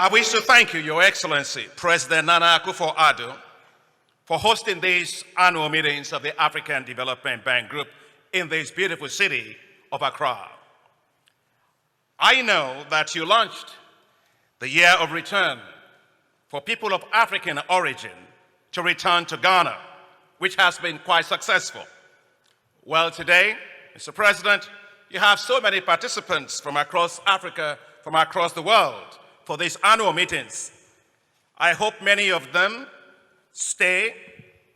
I wish to thank you, Your Excellency, President Nana Akufo-Addo, for hosting these annual meetings of the African Development Bank Group in this beautiful city of Accra. I know that you launched the Year of Return for people of African origin to return to Ghana, which has been quite successful. Well, today, Mr. President, you have so many participants from across Africa, from across the world, for these annual meetings. I hope many of them stay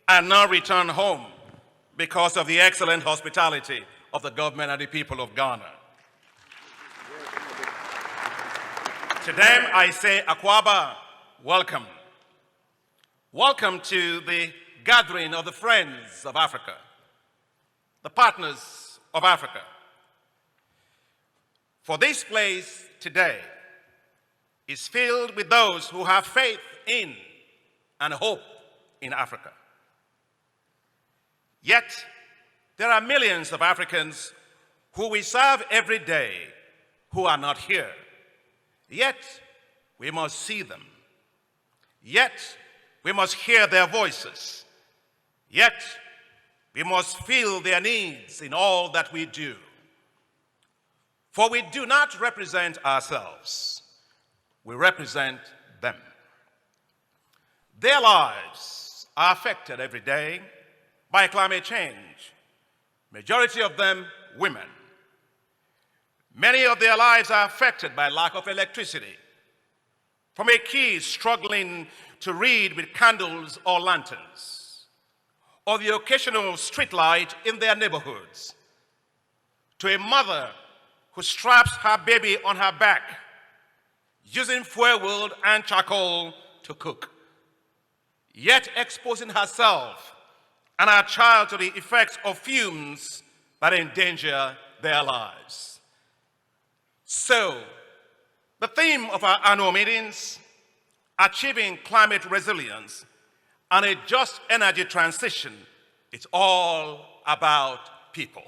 and now return home because of the excellent hospitality of the government and the people of Ghana. To them, I say, Akwaba, welcome. Welcome to the gathering of the friends of Africa, the partners of Africa. For this place today is filled with those who have faith in and hope in Africa. Yet, there are millions of Africans who we serve every day who are not here. Yet, we must see them. Yet, we must hear their voices. Yet, we must feel their needs in all that we do. For we do not represent ourselves. We represent them. Their lives are affected every day by climate change. Majority of them, women. Many of their lives are affected by lack of electricity. From a kid struggling to read with candles or lanterns, or the occasional street light in their neighborhoods, to a mother who straps her baby on her back, using fuel and charcoal to cook, yet exposing herself and her child to the effects of fumes that endanger their lives. So, the theme of our annual meetings, achieving climate resilience and a just energy transition, it's all about people.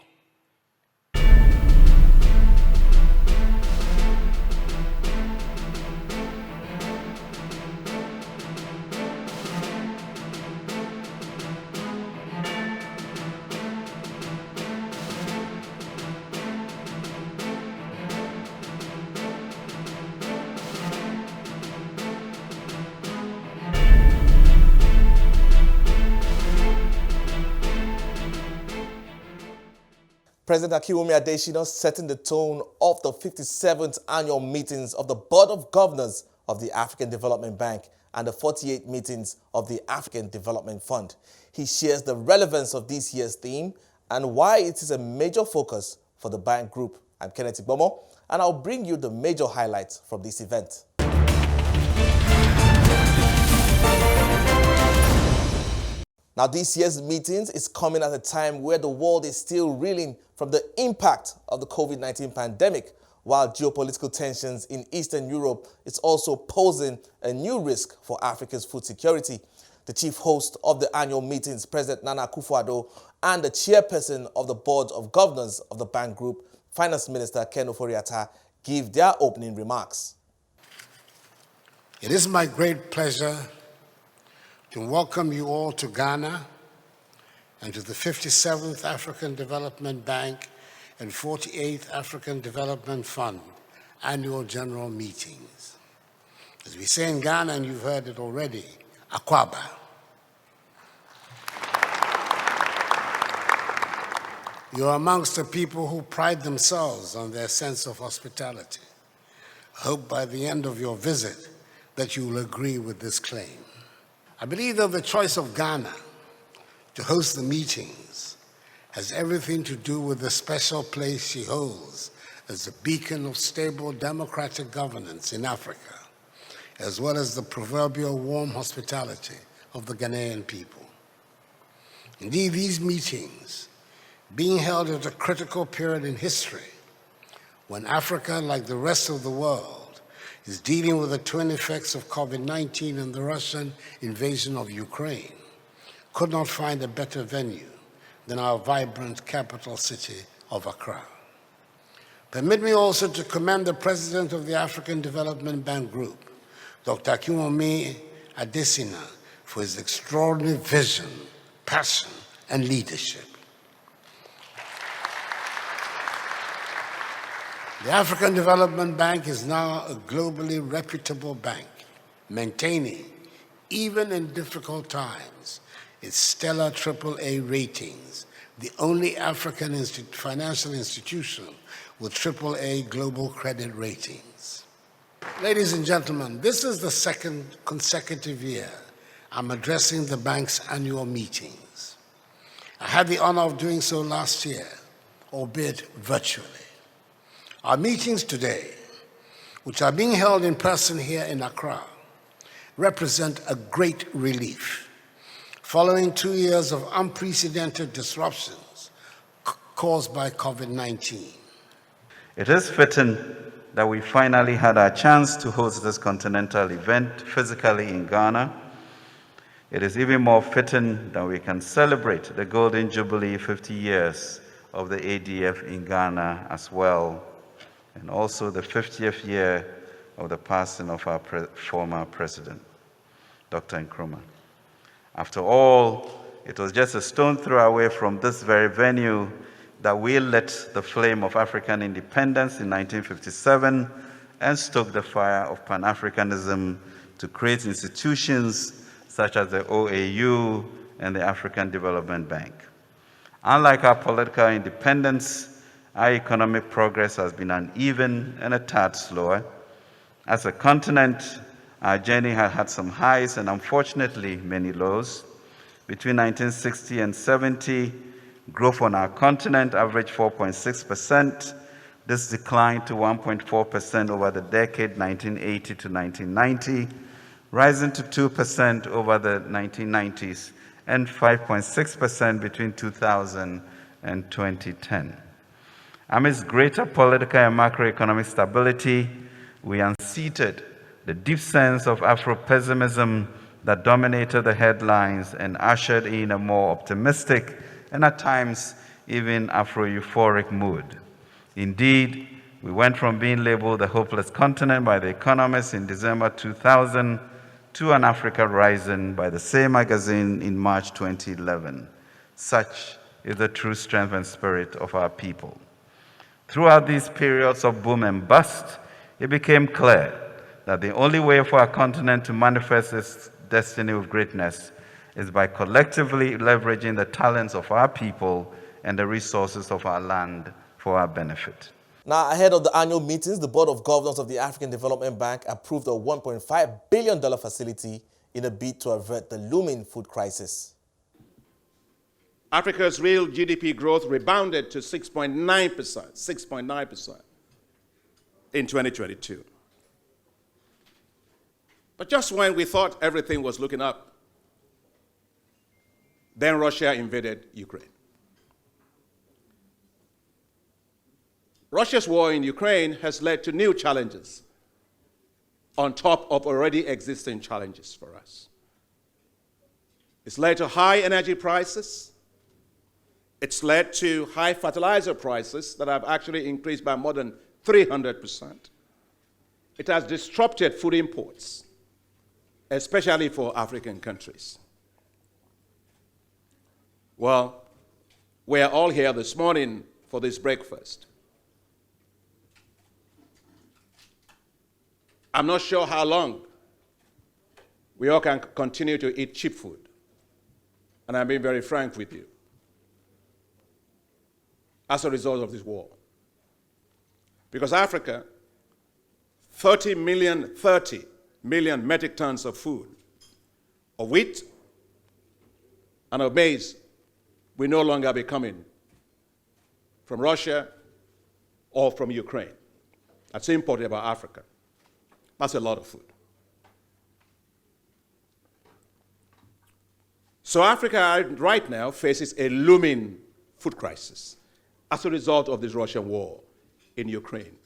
President Akufo-Addo setting the tone of the 57th annual meetings of the Board of Governors of the African Development Bank and the 48 meetings of the African Development Fund. He shares the relevance of this year's theme and why it is a major focus for the bank group. I'm Kenneth Igbomo, and I'll bring you the major highlights from this event. Now, this year's meetings is coming at a time where the world is still reeling from the impact of the COVID-19 pandemic, while geopolitical tensions in Eastern Europe is also posing a new risk for Africa's food security. The chief host of the annual meetings, President Nana Akufo-Addo, and the chairperson of the Board of Governors of the bank group, Finance Minister Ken Ofori-Atta, give their opening remarks. It is my great pleasure to welcome you all to Ghana and to the 57th African Development Bank and 48th African Development Fund annual general meetings. As we say in Ghana, and you've heard it already, Akwaba. You're amongst the people who pride themselves on their sense of hospitality. I hope by the end of your visit that you will agree with this claim. I believe that the choice of Ghana to host the meetings has everything to do with the special place she holds as a beacon of stable democratic governance in Africa, as well as the proverbial warm hospitality of the Ghanaian people. Indeed, these meetings, being held at a critical period in history, when Africa, like the rest of the world, is dealing with the twin effects of COVID-19 and the Russian invasion of Ukraine, could not find a better venue than our vibrant capital city of Accra. Permit me also to commend the President of the African Development Bank Group Dr. Akufo-Addo for his extraordinary vision, passion, and leadership. The African Development Bank is now a globally reputable bank, maintaining, even in difficult times, its stellar AAA ratings, the only African financial institution with AAA global credit ratings. Ladies and gentlemen, this is the second consecutive year I'm addressing the bank's annual meetings. I had the honor of doing so last year, albeit virtually. Our meetings today, which are being held in person here in Accra, represent a great relief following 2 years of unprecedented disruptions caused by COVID-19. It is fitting that we finally had our chance to host this continental event physically in Ghana. It is even more fitting that we can celebrate the Golden Jubilee 50 years of the ADF in Ghana as well, and also the 50th year of the passing of our former president, Dr. Nkrumah. After all, it was just a stone throw away from this very venue that we lit the flame of African independence in 1957 and stoked the fire of Pan-Africanism to create institutions such as the OAU and the African Development Bank. Unlike our political independence, our economic progress has been uneven and a tad slower. As a continent, our journey has had some highs and unfortunately many lows. Between 1960 and 70, growth on our continent averaged 4.6%. This declined to 1.4% over the decade 1980 to 1990, rising to 2% over the 1990s and 5.6% between 2000 and 2010. Amidst greater political and macroeconomic stability, we unseated the deep sense of Afro-pessimism that dominated the headlines and ushered in a more optimistic and at times even Afro-euphoric mood. Indeed, we went from being labeled the hopeless continent by The Economist in December 2000 to an Africa Rising by the same magazine in March 2011. Such is the true strength and spirit of our people. Throughout these periods of boom and bust, it became clear that the only way for our continent to manifest its destiny with greatness is by collectively leveraging the talents of our people and the resources of our land for our benefit. Now, ahead of the annual meetings, the Board of Governors of the African Development Bank approved a $1.5 billion facility in a bid to avert the looming food crisis. Africa's real GDP growth rebounded to 6.9% in 2022. But just when we thought everything was looking up, then Russia invaded Ukraine. Russia's war in Ukraine has led to new challenges on top of already existing challenges for us. It's led to high energy prices. It's led to high fertilizer prices that have actually increased by more than 300%. It has disrupted food imports, especially for African countries. Well, we are all here this morning for this breakfast. I'm not sure how long we all can continue to eat cheap food. And I'm being very frank with you. As a result of this war. Because Africa, 30 million metric tons of food, of wheat and of maize, will no longer be coming from Russia or from Ukraine. That's imported by Africa. That's a lot of food. So Africa right now faces a looming food crisis as a result of this Russian war in Ukraine.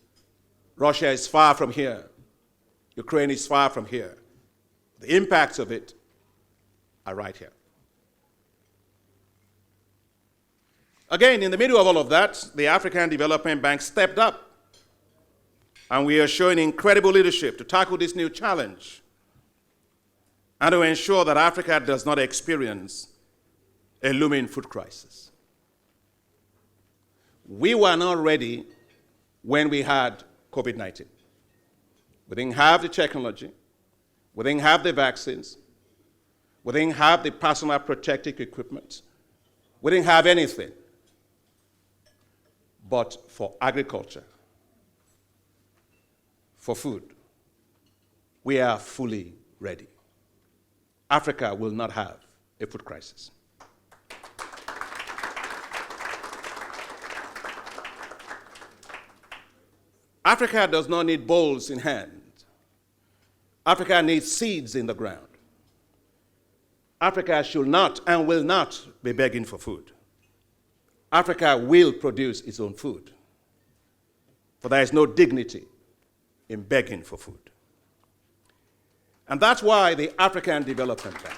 Russia is far from here. Ukraine is far from here. The impacts of it are right here. Again, in the middle of all of that, the African Development Bank stepped up, and we are showing incredible leadership to tackle this new challenge and to ensure that Africa does not experience a looming food crisis. We were not ready when we had COVID-19. We didn't have the technology, we didn't have the vaccines, we didn't have the personal protective equipment, we didn't have anything. But for agriculture, for food, we are fully ready. Africa will not have a food crisis. Africa does not need bowls in hand. Africa needs seeds in the ground. Africa should not and will not be begging for food. Africa will produce its own food. For there is no dignity in begging for food. And that's why the African Development Bank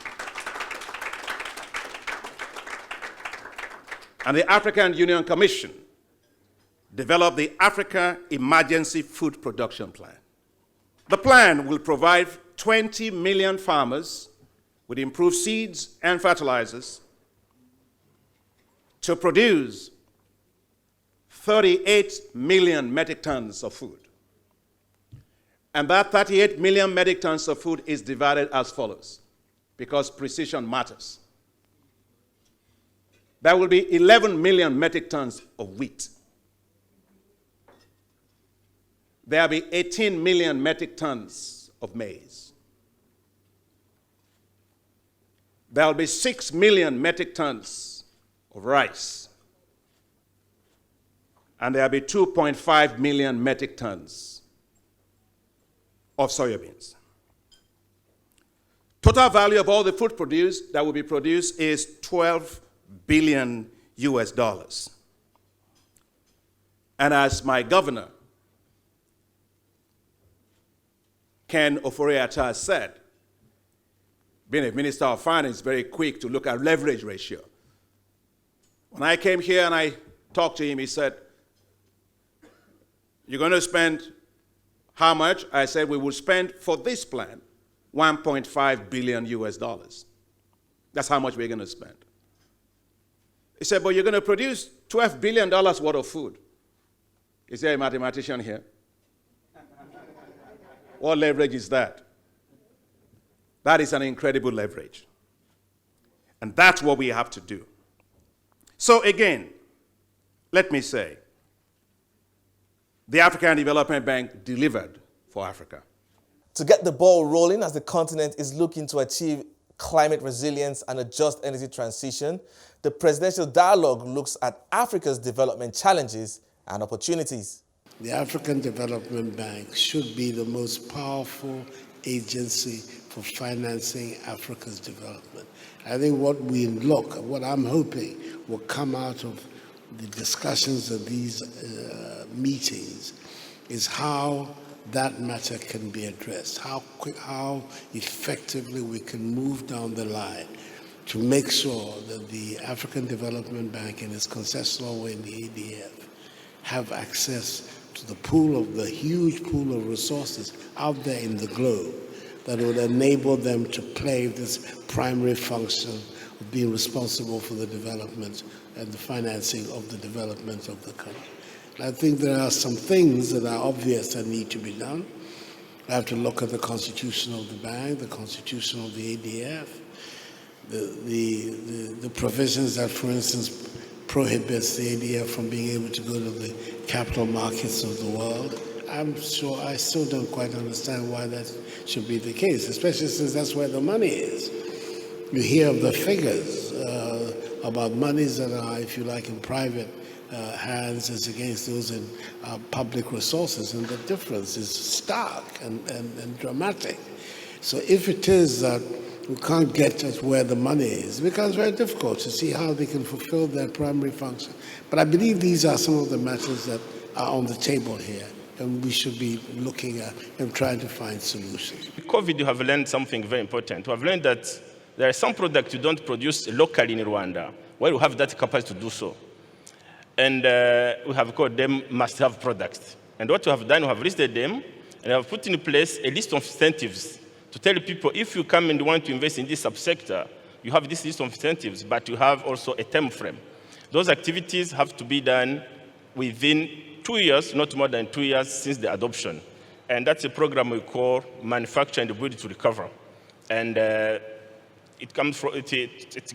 and the African Union Commission developed the Africa Emergency Food Production Plan. The plan will provide 20 million farmers with improved seeds and fertilizers to produce 38 million metric tons of food. And that 38 million metric tons of food is divided as follows, because precision matters. There will be 11 million metric tons of wheat. There will be 18 million metric tons of maize. There will be 6 million metric tons of rice. And there will be 2.5 million metric tons of soybeans. Total value of all the food produced that will be produced is $12 billion US. And as my governor, Ken Ofori-Atta, said, being a minister of finance, very quick to look at leverage ratio. When I came here and I talked to him, he said, "You're going to spend how much?" I said, "We will spend for this plan $1.5 billion US. That's how much we're going to spend." He said, "But you're going to produce $12 billion worth of food." Is there a mathematician here? What leverage is that? That is an incredible leverage. And that's what we have to do. So again, let me say, the African Development Bank delivered for Africa. To get the ball rolling as the continent is looking to achieve climate resilience and a just energy transition, the presidential dialogue looks at Africa's development challenges and opportunities. The African Development Bank should be the most powerful agency for financing Africa's development. I think what I'm hoping will come out of the discussions of these meetings is how that matter can be addressed, how effectively we can move down the line to make sure that the African Development Bank and its concessional in the ADF have access to the huge pool of resources out there in the globe that would enable them to play this primary function of being responsible for the development and the financing of the development of the country. And I think there are some things that are obvious that need to be done. I have to look at the constitution of the bank, the constitution of the ADF, the provisions that, for instance, prohibits the ADF from being able to go to the capital markets of the world. I'm sure I still don't quite understand why that should be the case, especially since that's where the money is. You hear of the figures about monies that are, if you like, in private hands as against those in public resources, and the difference is stark and dramatic. So if it is that we can't get at where the money is, it becomes very difficult to see how they can fulfill their primary function. But I believe these are some of the matters that are on the table here, and we should be looking at and trying to find solutions. COVID, you have learned something very important. We have learned that there are some products you don't produce locally in Rwanda, where you have that capacity to do so. And we have called them must-have products. And what we have done, we have listed them, and we have put in place a list of incentives to tell people, if you come and want to invest in this subsector, you have this list of incentives, but you have also a time frame. Those activities have to be done within 2 years, not more than 2 years since the adoption. And that's a program we call Manufacture and Ability to Recover. And it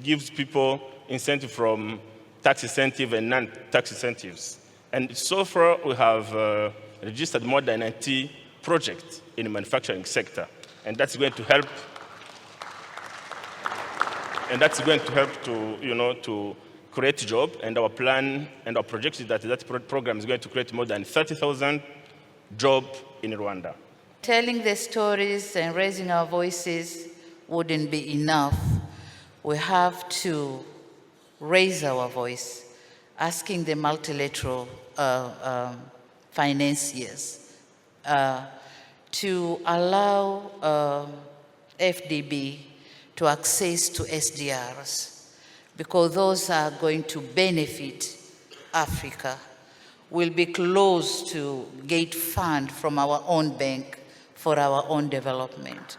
gives people incentive from tax incentive and non-tax incentives. And so far, we have registered more than 90 projects in the manufacturing sector. And that's going to help. And that's going to help to create jobs. And our plan and our projection is that program is going to create more than 30,000 jobs in Rwanda. Telling the stories and raising our voices wouldn't be enough. We have to raise our voice, asking the multilateral financiers to allow AfDB to access to SDRs, because those are going to benefit Africa. We'll be close to get fund from our own bank for our own development.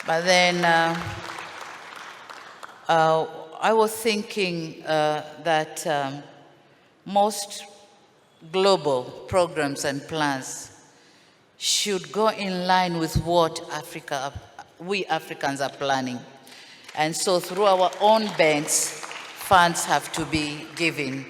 But then I was thinking that most global programs and plans should go in line with what we Africans are planning. And so through our own banks, funds have to be given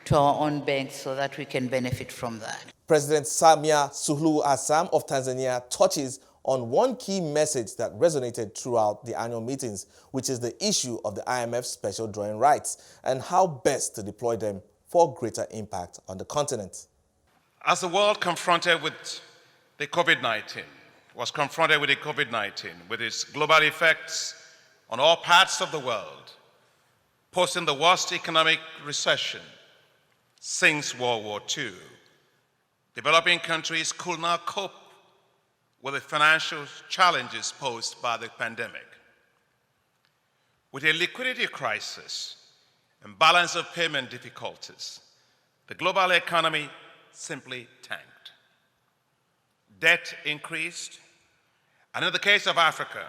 to our own banks so that we can benefit from that. President Samia Suluhu Hassan of Tanzania touches on one key message that resonated throughout the annual meetings, which is the issue of the IMF's special drawing rights and how best to deploy them for greater impact on the continent. As the world confronted with the COVID-19, with its global effects on all parts of the world, posing the worst economic recession since World War II, developing countries could not cope with the financial challenges posed by the pandemic. With a liquidity crisis and balance of payment difficulties, the global economy simply tanked. Debt increased, and in the case of Africa,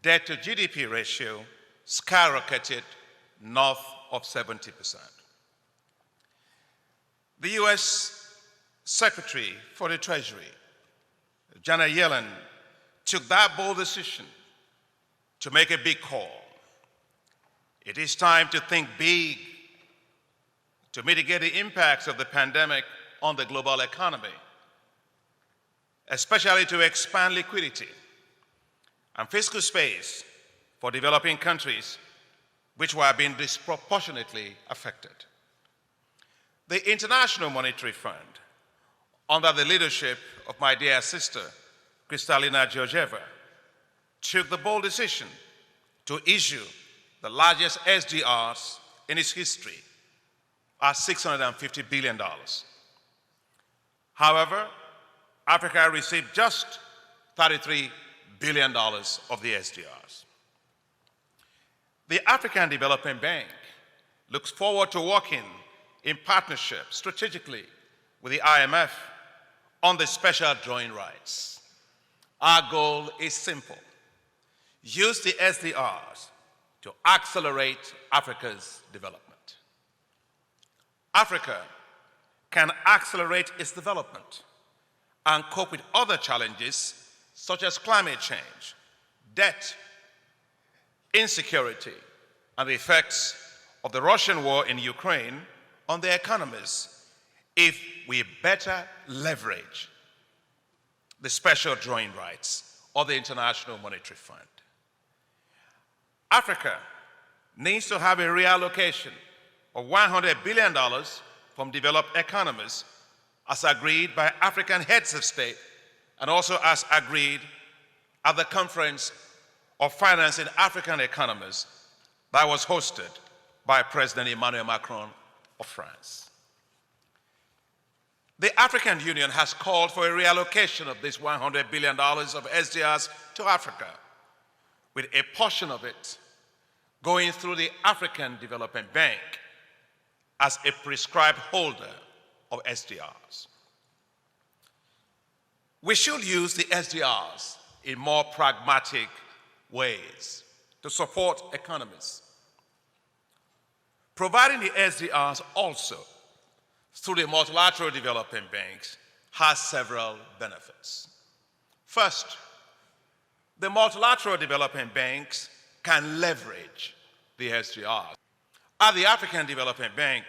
debt to GDP ratio skyrocketed north of 70%. The US Secretary for the Treasury, Janet Yellen, took that bold decision to make a big call. It is time to think big to mitigate the impacts of the pandemic on the global economy, especially to expand liquidity and fiscal space for developing countries which were being disproportionately affected. The International Monetary Fund, under the leadership of my dear sister, Kristalina Georgieva, took the bold decision to issue the largest SDRs in its history at $650 billion. However, Africa received just $33 billion of the SDRs. The African Development Bank looks forward to working in partnership strategically with the IMF on the special drawing rights. Our goal is simple: use the SDRs to accelerate Africa's development. Africa can accelerate its development and cope with other challenges such as climate change, debt, insecurity, and the effects of the Russian war in Ukraine on their economies if we better leverage the special drawing rights of the International Monetary Fund. Africa needs to have a reallocation of $100 billion from developed economies as agreed by African heads of state and also as agreed at the Conference of Financing African Economies that was hosted by President Emmanuel Macron of France. The African Union has called for a reallocation of this $100 billion of SDRs to Africa, with a portion of it going through the African Development Bank as a prescribed holder of SDRs. We should use the SDRs in more pragmatic ways to support economies. Providing the SDRs also through the multilateral development banks has several benefits. First, the multilateral development banks can leverage the SDRs. At the African Development Bank,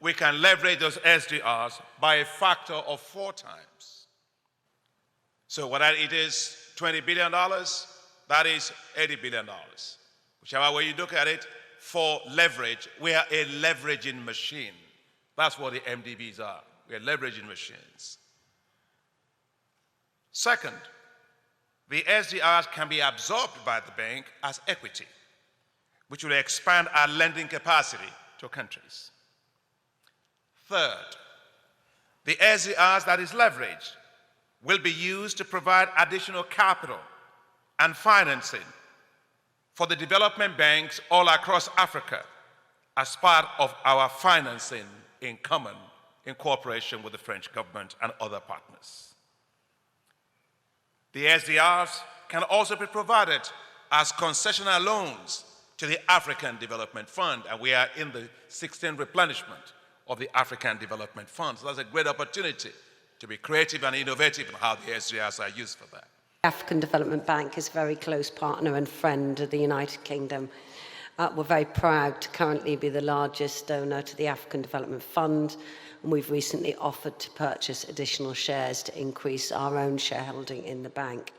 we can leverage those SDRs by a factor of 4 times. So whether it is $20 billion, that is $80 billion. Whichever way you look at it, for leverage, we are a leveraging machine. That's what the MDBs are. We are leveraging machines. Second, the SDRs can be absorbed by the bank as equity, which will expand our lending capacity to countries. Third, the SDRs that is leveraged will be used to provide additional capital and financing for the development banks all across Africa as part of our financing in common in cooperation with the French government and other partners. The SDRs can also be provided as concessional loans to the African Development Fund, and we are in the 16th replenishment of the African Development Fund. So that's a great opportunity to be creative and innovative in how the SDRs are used for that. The African Development Bank is a very close partner and friend of the United Kingdom. We're very proud to currently be the largest donor to the African Development Fund, and we've recently offered to purchase additional shares to increase our own shareholding in the bank.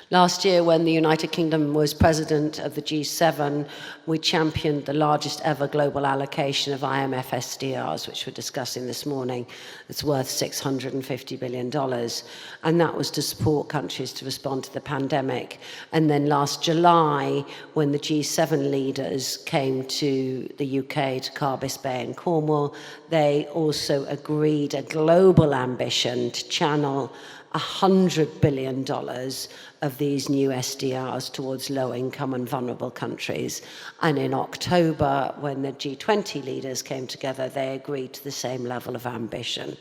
Last year, when the United Kingdom was president of the G7, we championed the largest ever global allocation of IMF SDRs, which we're discussing this morning. It's worth $650 billion. And that was to support countries to respond to the pandemic. And then last July, when the G7 leaders came to the UK, to Carbis Bay and Cornwall, they also agreed a global ambition to channel $100 billion of these new SDRs towards low-income and vulnerable countries. And in October, when the G20 leaders came together, they agreed to the same level of ambition.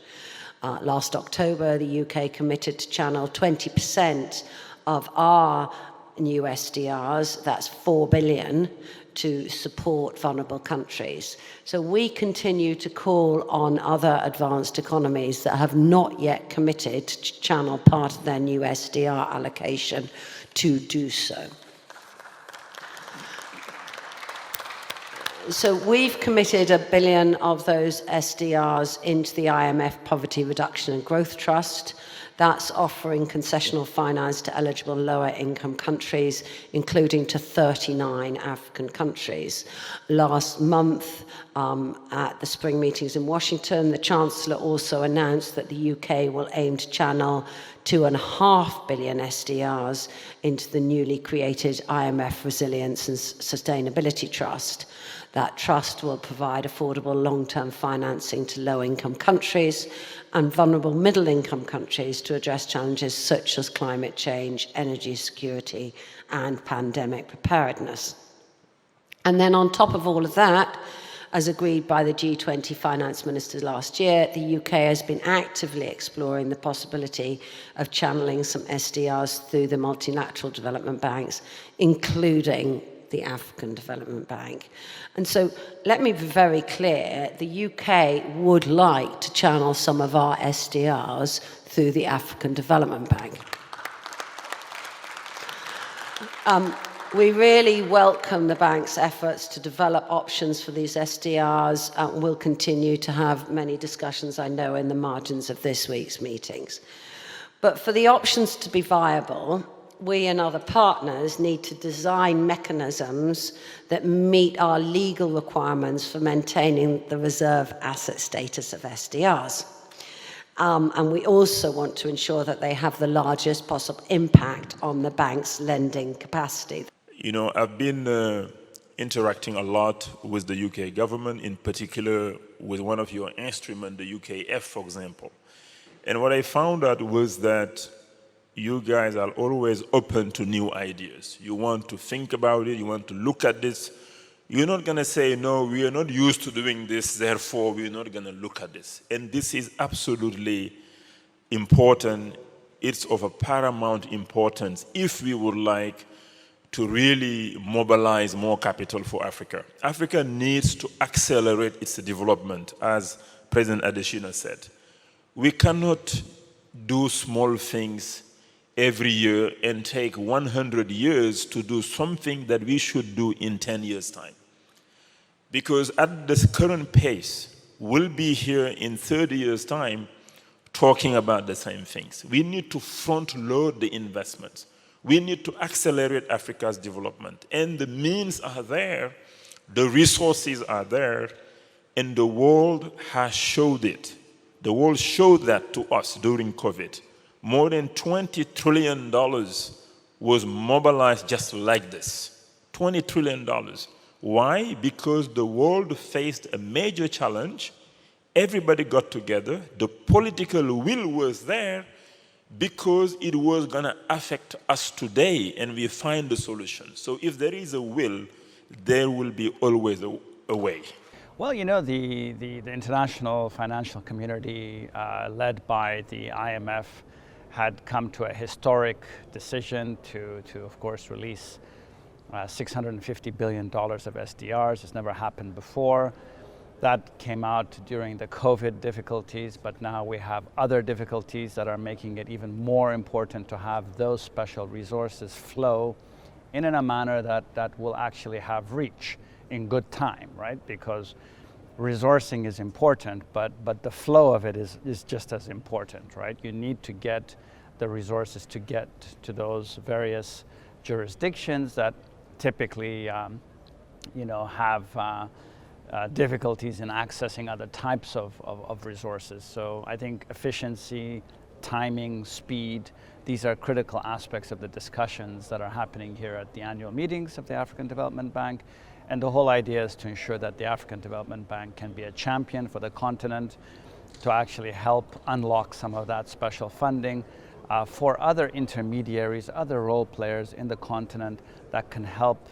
Last October, the UK committed to channel 20% of our new SDRs, that's $4 billion, to support vulnerable countries. So we continue to call on other advanced economies that have not yet committed to channel part of their new SDR allocation to do so. So we've committed $1 billion of those SDRs into the IMF Poverty Reduction and Growth Trust. That's offering concessional finance to eligible lower-income countries, including to 39 African countries. Last month, at the spring meetings in Washington, the Chancellor also announced that the UK will aim to channel $2.5 billion SDRs into the newly created IMF Resilience and Sustainability Trust. That trust will provide affordable long-term financing to low-income countries and vulnerable middle-income countries to address challenges such as climate change, energy security, and pandemic preparedness. And then on top of all of that, as agreed by the G20 finance ministers last year, the UK has been actively exploring the possibility of channeling some SDRs through the multilateral development banks, including the African Development Bank. And so let me be very clear, the UK would like to channel some of our SDRs through the African Development Bank. We really welcome the bank's efforts to develop options for these SDRs, and we'll continue to have many discussions, I know, in the margins of this week's meetings. But for the options to be viable, we and other partners need to design mechanisms that meet our legal requirements for maintaining the reserve asset status of SDRs. And we also want to ensure that they have the largest possible impact on the bank's lending capacity. You know, I've been interacting a lot with the UK government, in particular with one of your instruments, the UKF, for example. And what I found out was that you guys are always open to new ideas. You want to think about it, you want to look at this. You're not going to say, no, we are not used to doing this, therefore we're not going to look at this. And this is absolutely important it's of a paramount importance if we would like to really mobilize more capital for Africa. Africa needs to accelerate its development, as President Adesina said. We cannot do small things every year and take 100 years to do something that we should do in 10 years' time. Because at this current pace, we'll be here in 30 years' time talking about the same things. We need to front-load the investments. We need to accelerate Africa's development. And the means are there, the resources are there, and the world has showed it. The world showed that to us during COVID. More than $20 trillion was mobilized just like this. $20 trillion. Why? Because the world faced a major challenge. Everybody got together. The political will was there because it was going to affect us today, and we find the solution. So if there is a will, there will be always a way. Well, you know, the international financial community led by the IMF had come to a historic decision to of course, release $650 billion of SDRs. It's never happened before. That came out during the COVID difficulties, but now we have other difficulties that are making it even more important to have those special resources flow in a manner that will actually have reach in good time, right? Because resourcing is important, but the flow of it is just as important, right? You need to get the resources to get to those various jurisdictions that typically, you know, have difficulties in accessing other types of resources. So I think efficiency, timing, speed, these are critical aspects of the discussions that are happening here at the annual meetings of the African Development Bank. And the whole idea is to ensure that the African Development Bank can be a champion for the continent, to actually help unlock some of that special funding for other intermediaries, other role players in the continent that can help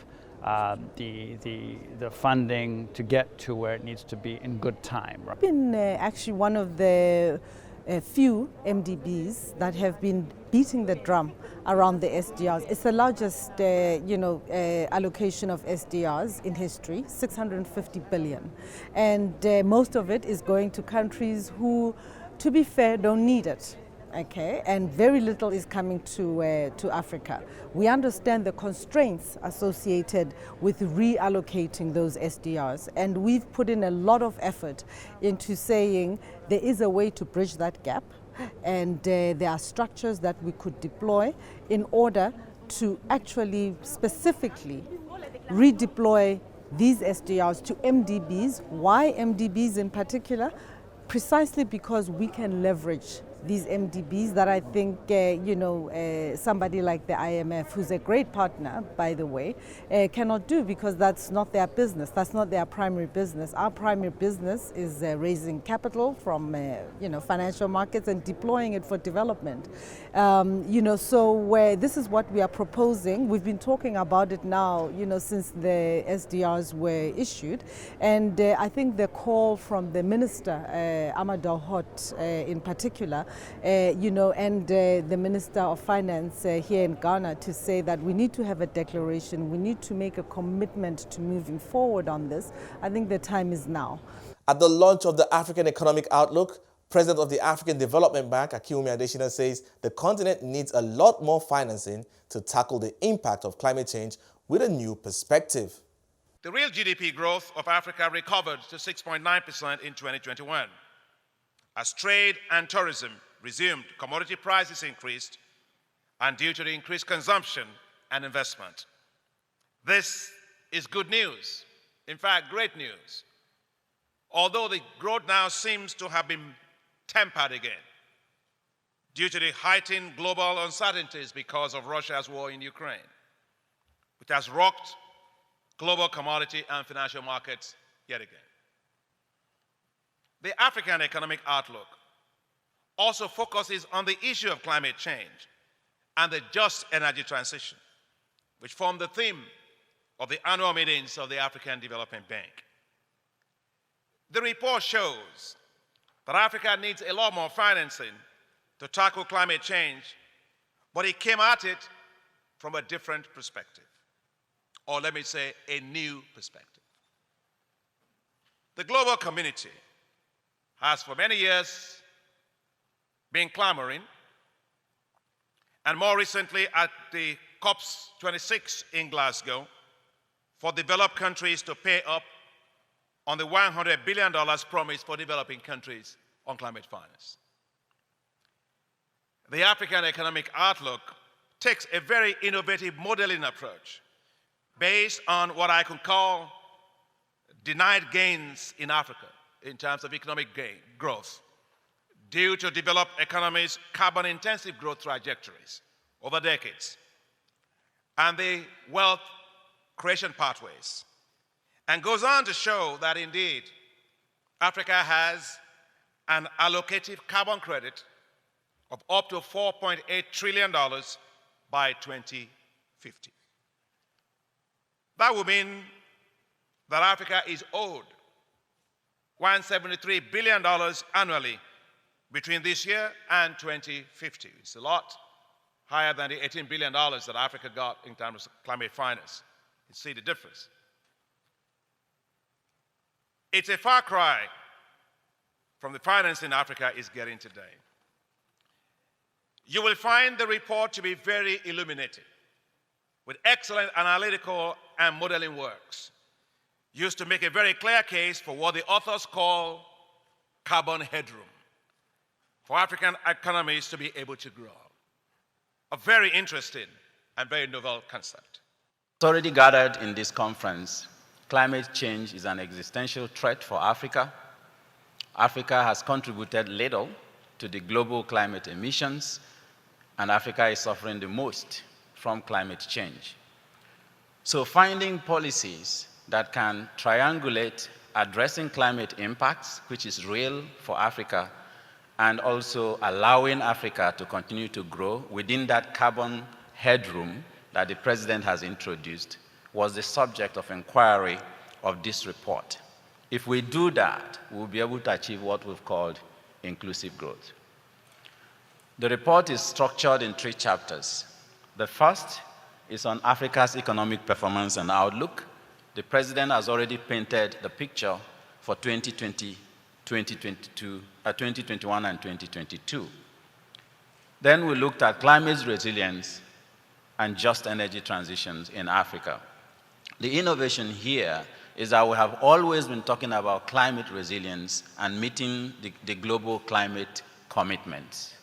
the funding to get to where it needs to be in good time. I've been actually one of the few MDBs that have been beating the drum around the SDRs. It's the largest, allocation of SDRs in history, 650 billion. And most of it is going to countries who, to be fair, don't need it. Okay, and very little is coming to Africa. We understand the constraints associated with reallocating those SDRs, and we've put in a lot of effort into saying there is a way to bridge that gap, and there are structures that we could deploy in order to actually specifically redeploy these SDRs to MDBs. Why MDBs in particular? Precisely because we can leverage these MDBs that I think, somebody like the IMF, who's a great partner, by the way, cannot do, because that's not their business. That's not their primary business. Our primary business is raising capital from, financial markets and deploying it for development. So this is what we are proposing. We've been talking about it now, since the SDRs were issued. And I think the call from the minister, Amadou Hott in particular, and the Minister of Finance here in Ghana, to say that we need to have a declaration, we need to make a commitment to moving forward on this. I think the time is now. At the launch of the African Economic Outlook, President of the African Development Bank, Akufo-Addo, says the continent needs a lot more financing to tackle the impact of climate change with a new perspective. The real GDP growth of Africa recovered to 6.9% in 2021. As trade and tourism resumed, commodity prices increased, and due to the increased consumption and investment. This is good news, in fact, great news. Although the growth now seems to have been tempered again due to the heightened global uncertainties because of Russia's war in Ukraine, which has rocked global commodity and financial markets yet again. The African Economic Outlook also focuses on the issue of climate change and the just energy transition, which form the theme of the annual meetings of the African Development Bank. The report shows that Africa needs a lot more financing to tackle climate change, but he came at it from a different perspective, or let me say, a new perspective. The global community has for many years been clamoring, and more recently at the COP26 in Glasgow, for developed countries to pay up on the $100 billion promised for developing countries on climate finance. The African Economic Outlook takes a very innovative modeling approach based on what I could call denied gains in Africa in terms of economic growth due to developed economies' carbon-intensive growth trajectories over decades and the wealth creation pathways, and goes on to show that indeed Africa has an allocative carbon credit of up to $4.8 trillion by 2050. That would mean that Africa is owed $173 billion annually between this year and 2050. It's a lot higher than the $18 billion that Africa got in terms of climate finance. You see the difference. It's a far cry from the financing Africa is getting today. You will find the report to be very illuminating, with excellent analytical and modeling works, used to make a very clear case for what the authors call carbon headroom for African economies to be able to grow. A very interesting and very novel concept. It's already gathered in this conference, climate change is an existential threat for Africa. Africa has contributed little to the global climate emissions, and Africa is suffering the most from climate change. So finding policies that can triangulate addressing climate impacts, which is real for Africa, and also allowing Africa to continue to grow within that carbon headroom that the President has introduced, was the subject of inquiry of this report. If we do that, we'll be able to achieve what we've called inclusive growth. The report is structured in 3 chapters. The first is on Africa's economic performance and outlook. The President has already painted the picture for 2020, 2021 and 2022. Then we looked at climate resilience and just energy transitions in Africa. The innovation here is that we have always been talking about climate resilience and meeting the global climate commitments.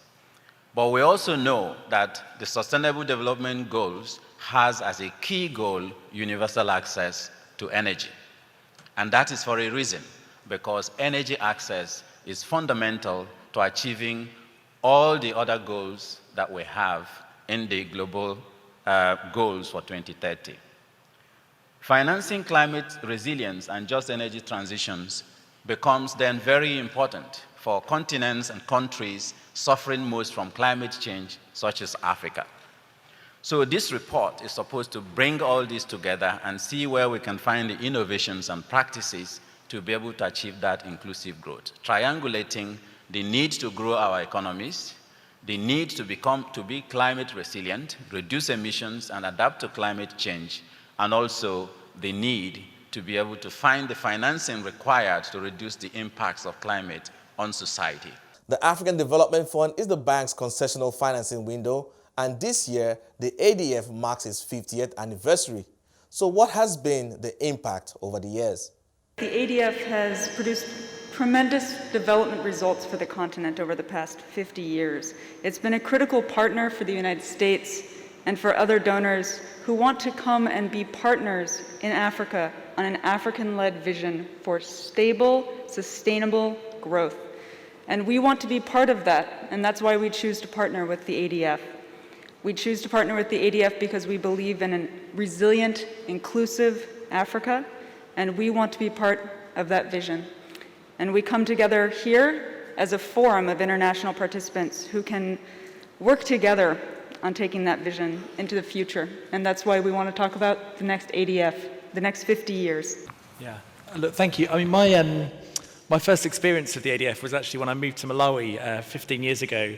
But we also know that the Sustainable Development Goals has as a key goal universal access to energy. And that is for a reason, because energy access is fundamental to achieving all the other goals that we have in the global goals for 2030. Financing climate resilience and just energy transitions becomes then very important for continents and countries suffering most from climate change, such as Africa. So this report is supposed to bring all this together and see where we can find the innovations and practices to be able to achieve that inclusive growth, triangulating the need to grow our economies, the need to be climate resilient, reduce emissions and adapt to climate change, and also the need to be able to find the financing required to reduce the impacts of climate on society. The African Development Fund is the bank's concessional financing window, and this year, the ADF marks its 50th anniversary. So what has been the impact over the years? The ADF has produced tremendous development results for the continent over the past 50 years. It's been a critical partner for the United States and for other donors who want to come and be partners in Africa on an African-led vision for stable, sustainable growth. And we want to be part of that, and that's why we choose to partner with the ADF. We choose to partner with the ADF because we believe in a resilient, inclusive Africa, and we want to be part of that vision. And we come together here as a forum of international participants who can work together on taking that vision into the future. And that's why we want to talk about the next ADF, the next 50 years. Yeah, look, thank you. I mean, my first experience of the ADF was actually when I moved to Malawi 15 years ago.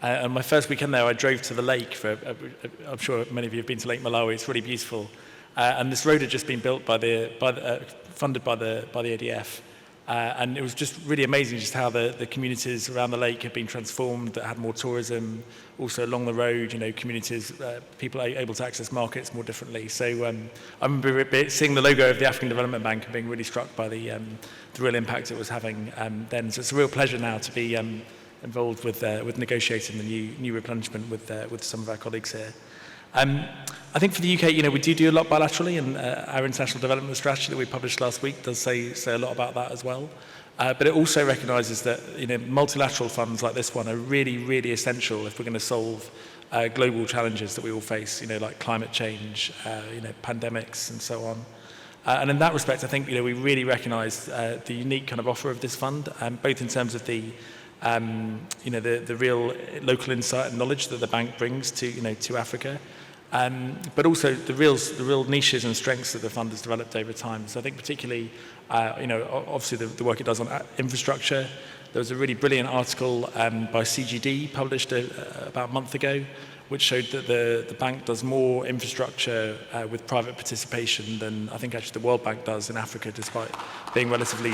And my first weekend there, I drove to the lake. I'm sure many of you have been to Lake Malawi. It's really beautiful. And this road had just been built funded by the ADF. And it was just really amazing just how the communities around the lake had been transformed, that had more tourism. Also along the road, communities, people are able to access markets more differently. So I remember seeing the logo of the African Development Bank and being really struck by the real impact it was having then. So it's a real pleasure now to be involved with negotiating the new replenishment with some of our colleagues here. I think for the UK, we do a lot bilaterally, and our international development strategy that we published last week does say a lot about that as well. But it also recognises that multilateral funds like this one are really, really essential if we're going to solve global challenges that we all face, like climate change, pandemics, and so on. And in that respect, I think we really recognise the unique kind of offer of this fund, both in terms of the real local insight and knowledge that the bank brings to Africa. But also the real niches and strengths that the fund has developed over time. So I think particularly, obviously the work it does on infrastructure. There was a really brilliant article by CGD published about a month ago, which showed that the bank does more infrastructure with private participation than I think actually the World Bank does in Africa, despite being relatively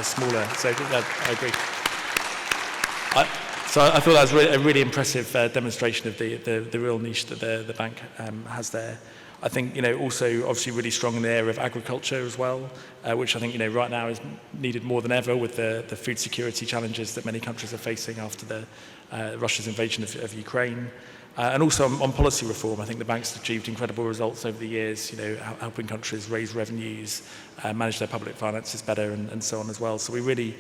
smaller. So I agree. So I thought that was a really impressive demonstration of the real niche that the bank has there. I think, also obviously really strong in the area of agriculture as well, which I think, right now is needed more than ever with the food security challenges that many countries are facing after Russia's invasion of Ukraine. And also on policy reform, I think the bank's achieved incredible results over the years, helping countries raise revenues, manage their public finances better, and so on as well. So we really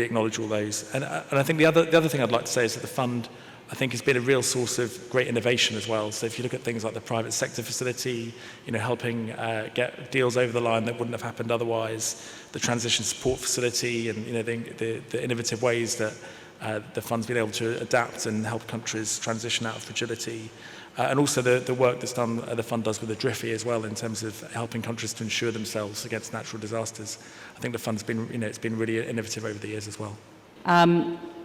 acknowledge all those. And I think the other thing I'd like to say is that the fund, I think, has been a real source of great innovation as well. So if you look at things like the private sector facility, helping get deals over the line that wouldn't have happened otherwise, the transition support facility, and the innovative ways that the fund's been able to adapt and help countries transition out of fragility. And also the work that's done, the fund does with the DRIFI as well, in terms of helping countries to insure themselves against natural disasters. I think the fund's been, it's been really innovative over the years as well.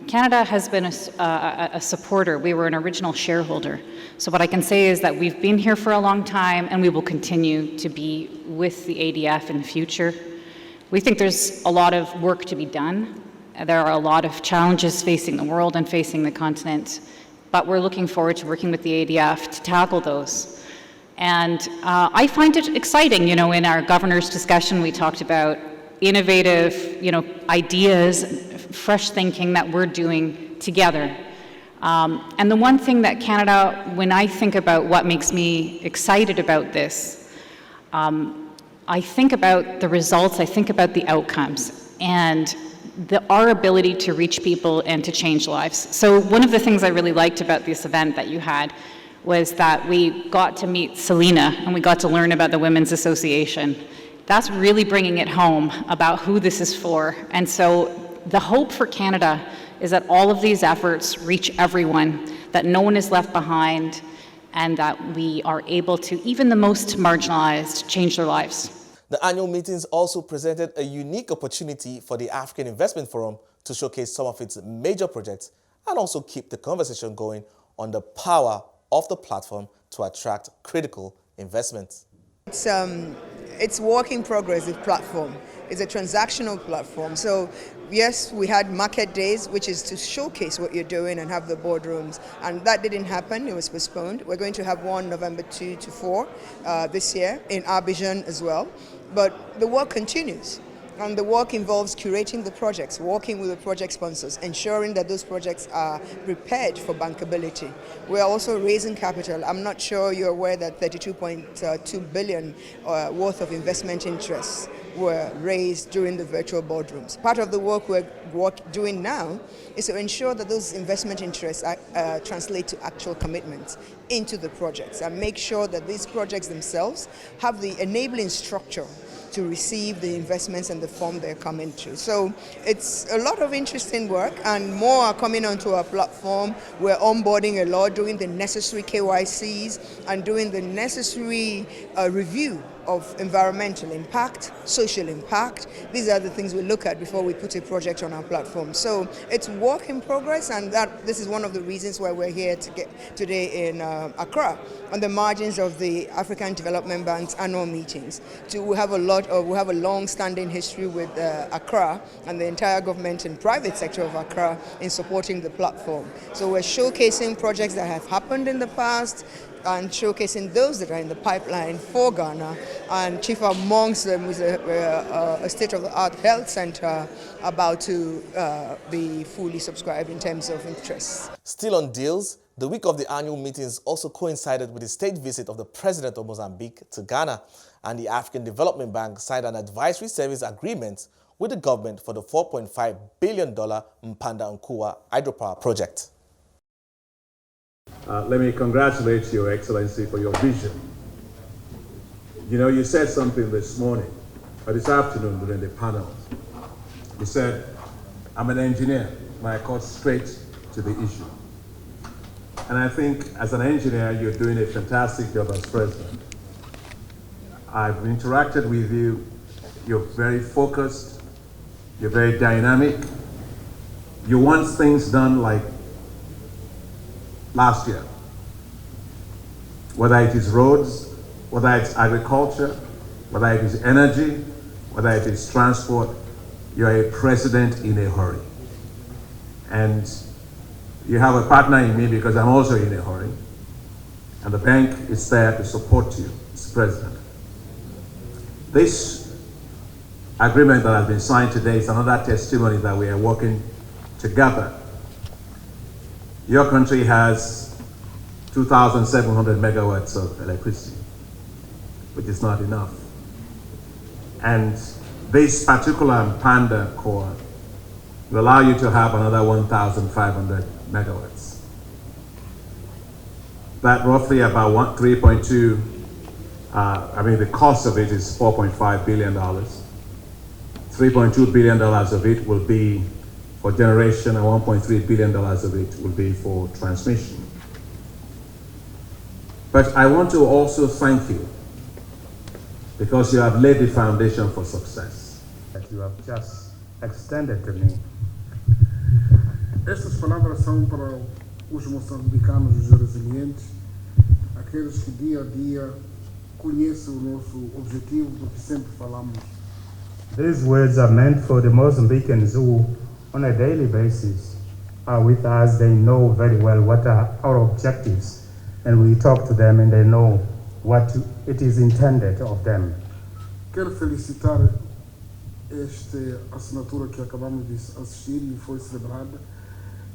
Canada has been a supporter. We were an original shareholder. So what I can say is that we've been here for a long time, and we will continue to be with the ADF in the future. We think there's a lot of work to be done. There are a lot of challenges facing the world and facing the continent, but we're looking forward to working with the ADF to tackle those. And I find it exciting, in our governor's discussion, we talked about innovative, ideas, fresh thinking that we're doing together. And the one thing that Canada, when I think about what makes me excited about this, I think about the results, I think about the outcomes, and our ability to reach people and to change lives. So one of the things I really liked about this event that you had was that we got to meet Selena and we got to learn about the Women's Association. That's really bringing it home about who this is for. And so the hope for Canada is that all of these efforts reach everyone, that no one is left behind, and that we are able to, even the most marginalized, change their lives. The annual meetings also presented a unique opportunity for the African Investment Forum to showcase some of its major projects and also keep the conversation going on the power of the platform to attract critical investments. It's work in progress, the platform. It's a transactional platform. So yes, we had market days, which is to showcase what you're doing and have the boardrooms. And that didn't happen, it was postponed. We're going to have one November 2 to 4 this year in Abidjan as well. But the work continues. And the work involves curating the projects, working with the project sponsors, ensuring that those projects are prepared for bankability. We're also raising capital. I'm not sure you're aware that 32.2 billion worth of investment interests were raised during the virtual boardrooms. Part of the work we're doing now is to ensure that those investment interests translate to actual commitments into the projects and make sure that these projects themselves have the enabling structure to receive the investments and the form they're coming to. So it's a lot of interesting work, and more are coming onto our platform. We're onboarding a lot, doing the necessary KYCs and doing the necessary review of environmental impact, social impact. These are the things we look at before we put a project on our platform. So it's work in progress, and this is one of the reasons why we're here today in Accra, on the margins of the African Development Bank's annual meetings. We have a long-standing history with Accra and the entire government and private sector of Accra in supporting the platform. So we're showcasing projects that have happened in the past and showcasing those that are in the pipeline for Ghana, and chief amongst them is a state-of-the-art health center about to be fully subscribed in terms of interest. Still on deals, the week of the annual meetings also coincided with the state visit of the President of Mozambique to Ghana, and the African Development Bank signed an advisory service agreement with the government for the $4.5 billion Mpanda-Nkuwa hydropower project. Let me congratulate Your Excellency for your vision. You know, you said something this morning, or this afternoon during the panel. You said, I'm an engineer, and I cut straight to the issue. And I think as an engineer, you're doing a fantastic job as president. I've interacted with you. You're very focused. You're very dynamic. You want things done like last year. Whether it is roads, whether it's agriculture, whether it is energy, whether it is transport, you're a president in a hurry. And you have a partner in me because I'm also in a hurry. And the bank is there to support you as president. This agreement that has been signed today is another testimony that we are working together. Your country has 2,700 megawatts of electricity, which is not enough. And this particular Mpanda core will allow you to have another 1,500 megawatts. That roughly about 3.2, the cost of it is $4.5 billion. $3.2 billion of it will be for generation, and $1.3 billion of it will be for transmission. But I want to also thank you because you have laid the foundation for success that you have just extended to me. Estas palavras são para os moçambicanos os resilientes, aqueles que dia a dia conhecem o nosso objetivo, porque sempre falamos. These words are meant for the Mozambicans who, on a daily basis, are with us. They know very well what are our objectives, and we talk to them and they know what it is intended of them. Quero felicitar esta assinatura que acabamos de assistir e foi celebrada.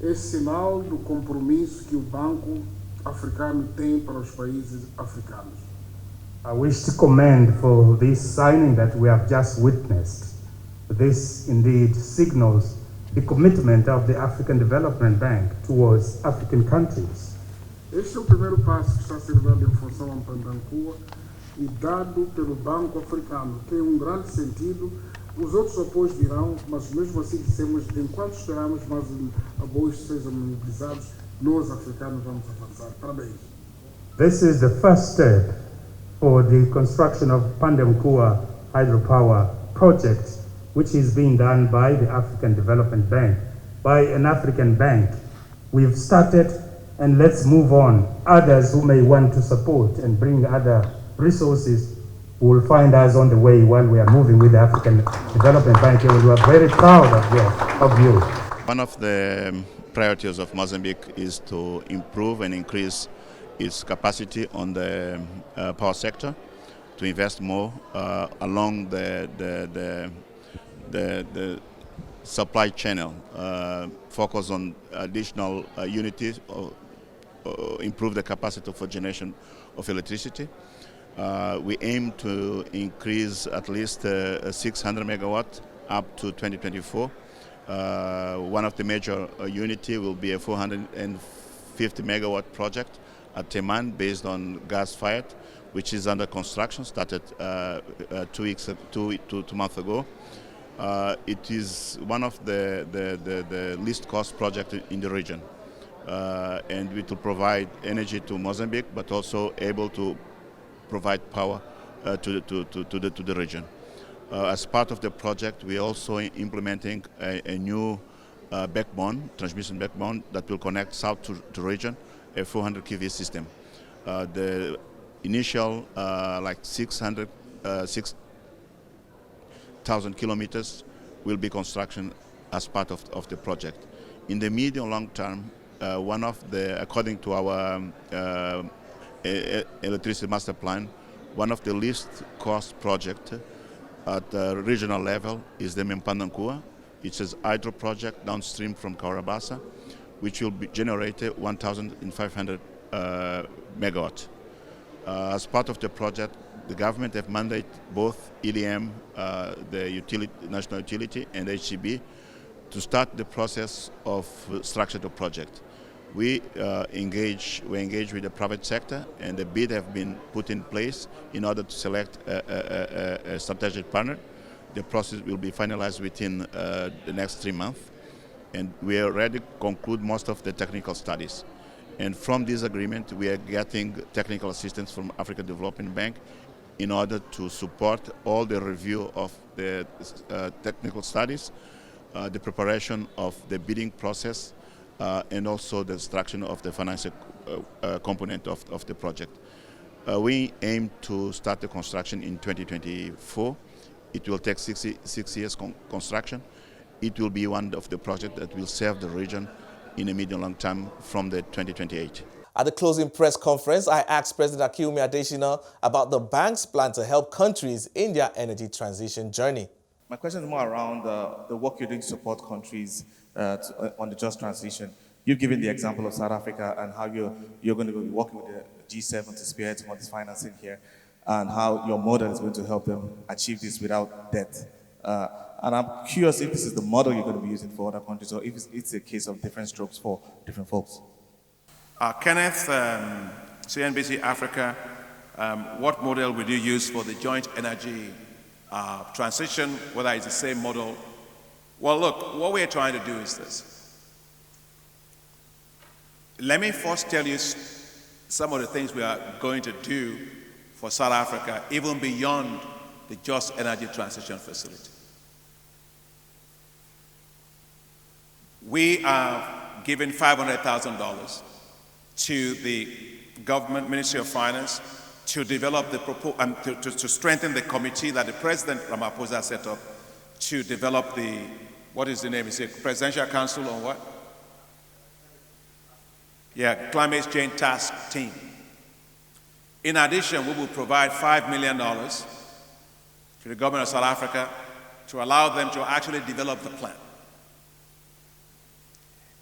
É sinal do compromisso que o Banco Africano tem para os países africanos. I wish to commend for this signing that we have just witnessed. This indeed signals the commitment of the African Development Bank towards African countries. Este é o primeiro passo que está a ser dado em função ao Mpanda-Nkuwa e dado pelo Banco Africano. Tem grande sentido. Os outros apoios virão, mas mesmo assim dissemos, enquanto esperamos mais apoios sejam mobilizados, nós africanos vamos avançar. Parabéns. This is the first step for the construction of Mpanda-Nkuwa hydropower project, which is being done by the African Development Bank, by an African bank. We've started, and let's move on. Others who may want to support and bring other resources will find us on the way while we are moving with the African Development Bank. And we are very proud of you. One of the priorities of Mozambique is to improve and increase its capacity on the power sector, to invest more along the supply channel, focus on additional unities, improve the capacity for generation of electricity. We aim to increase at least 600 megawatt up to 2024. One of the major unity will be a 450 megawatt project at Teman based on gas-fired, which is under construction, started 2 months ago. It is one of the least cost projects in the region. And it will provide energy to Mozambique, but also able to provide power to the region. As part of the project, we are also implementing a new backbone, transmission backbone, that will connect south to the region, a 400 kV system. The initial like 6,000 kilometers will be construction as part of the project. In the medium long term, one of the, according to our electricity master plan, one of the least cost project at the regional level is the Mempandankua. It's a hydro project downstream from Kaurabasa, which will be generated 1,500 megawatts. As part of the project, the government have mandated both EDM, the national utility, and HCB to start the process of structure the project. We engage with the private sector, and the bid have been put in place in order to select a strategic partner. The process will be finalized within the next 3 months, and we are ready to conclude most of the technical studies. And from this agreement, we are getting technical assistance from African Development Bank in order to support all the review of the technical studies, the preparation of the bidding process, and also the structure of the financial component of the project. We aim to start the construction in 2024. It will take 6 years construction. It will be one of the projects that will serve the region in a medium-long term from the 2028. At the closing press conference, I asked President Akufo-Addo about the bank's plan to help countries in their energy transition journey. My question is more around the work you're doing to support countries on the just transition. You've given the example of South Africa and how you're going to be working with the G7 to spearhead some of this financing here, and how your model is going to help them achieve this without debt. And I'm curious if this is the model you're going to be using for other countries, or if it's a case of different strokes for different folks. Kenneth, CNBC Africa, what model will you use for the joint energy transition, whether it's the same model? Well, look, what we're trying to do is this. Let me first tell you some of the things we are going to do for South Africa, even beyond the Just Energy Transition Facility. We are giving $500,000 to the government Ministry of Finance to develop the to strengthen the committee that the President Ramaphosa set up to develop the, what is the name? Is it Presidential Council on what? Yeah, Climate Change Task Team. In addition, we will provide $5 million to the government of South Africa to allow them to actually develop the plan.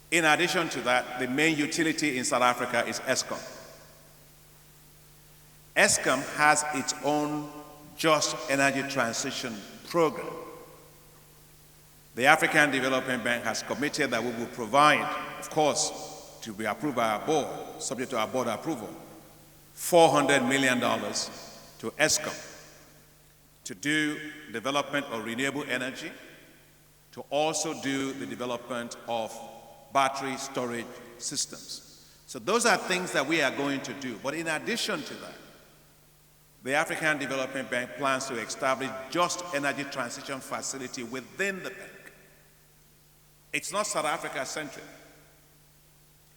In addition to that, the main utility in South Africa is Eskom. Eskom has its own Just Energy Transition program. The African Development Bank has committed that we will provide, of course, to be approved by our board, subject to our board approval, $400 million to Eskom to do development of renewable energy, to also do the development of battery storage systems. So those are things that we are going to do. But in addition to that, the African Development Bank plans to establish Just Energy Transition Facility within the bank. It's not South Africa-centric.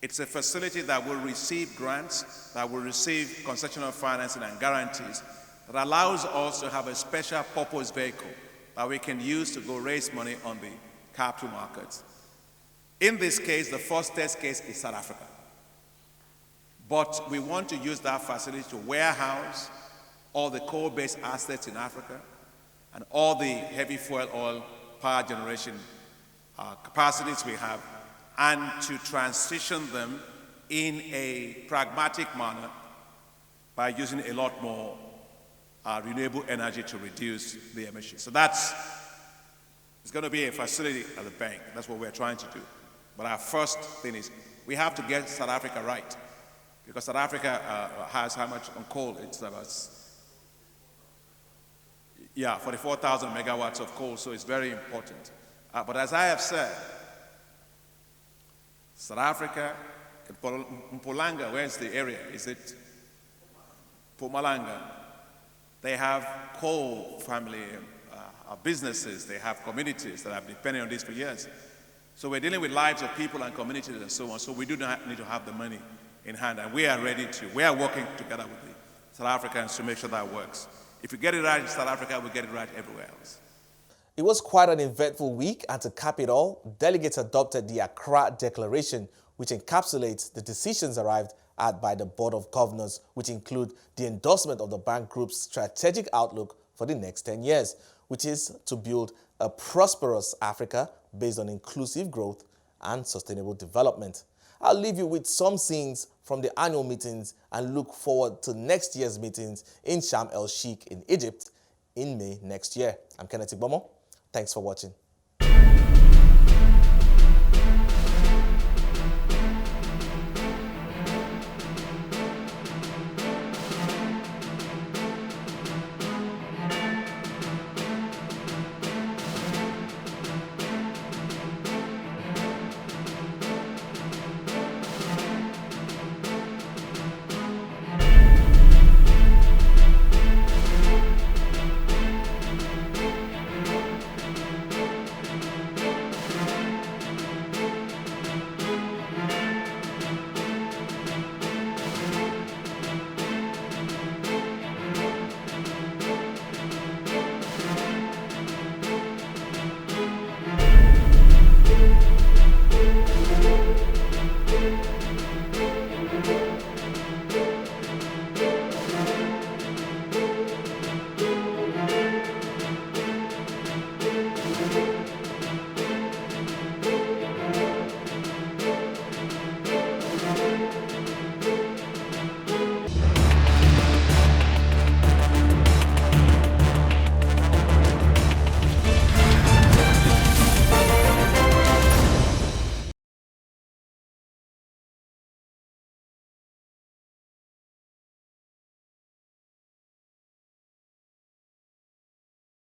It's a facility that will receive grants, that will receive concessional financing and guarantees, that allows us to have a special purpose vehicle that we can use to go raise money on the capital markets. In this case, the first test case is South Africa. But we want to use that facility to warehouse all the coal-based assets in Africa and all the heavy fuel oil power generation capacities we have, and to transition them in a pragmatic manner by using a lot more renewable energy to reduce the emissions. So it's going to be a facility at the bank. That's what we're trying to do. But our first thing is we have to get South Africa right, because South Africa has how much on coal? It's about 44,000 megawatts of coal, so it's very important. But as I have said, South Africa, Mpumalanga, where's the area? Is it Mpumalanga? They have coal family businesses, they have communities that have depended on this for years. So we're dealing with lives of people and communities and so on. So we do not need to have the money in hand, and we are working together with the South Africans to make sure that works. If we get it right in South Africa, we get it right everywhere else. It was quite an eventful week, and to cap it all, delegates adopted the Accra Declaration, which encapsulates the decisions arrived at by the Board of Governors, which include the endorsement of the bank group's strategic outlook for the next 10 years, which is to build a prosperous Africa based on inclusive growth and sustainable development. I'll leave you with some scenes from the annual meetings and look forward to next year's meetings in Sharm el-Sheikh in Egypt in May next year. I'm Kenneth Igbomo. Thanks for watching.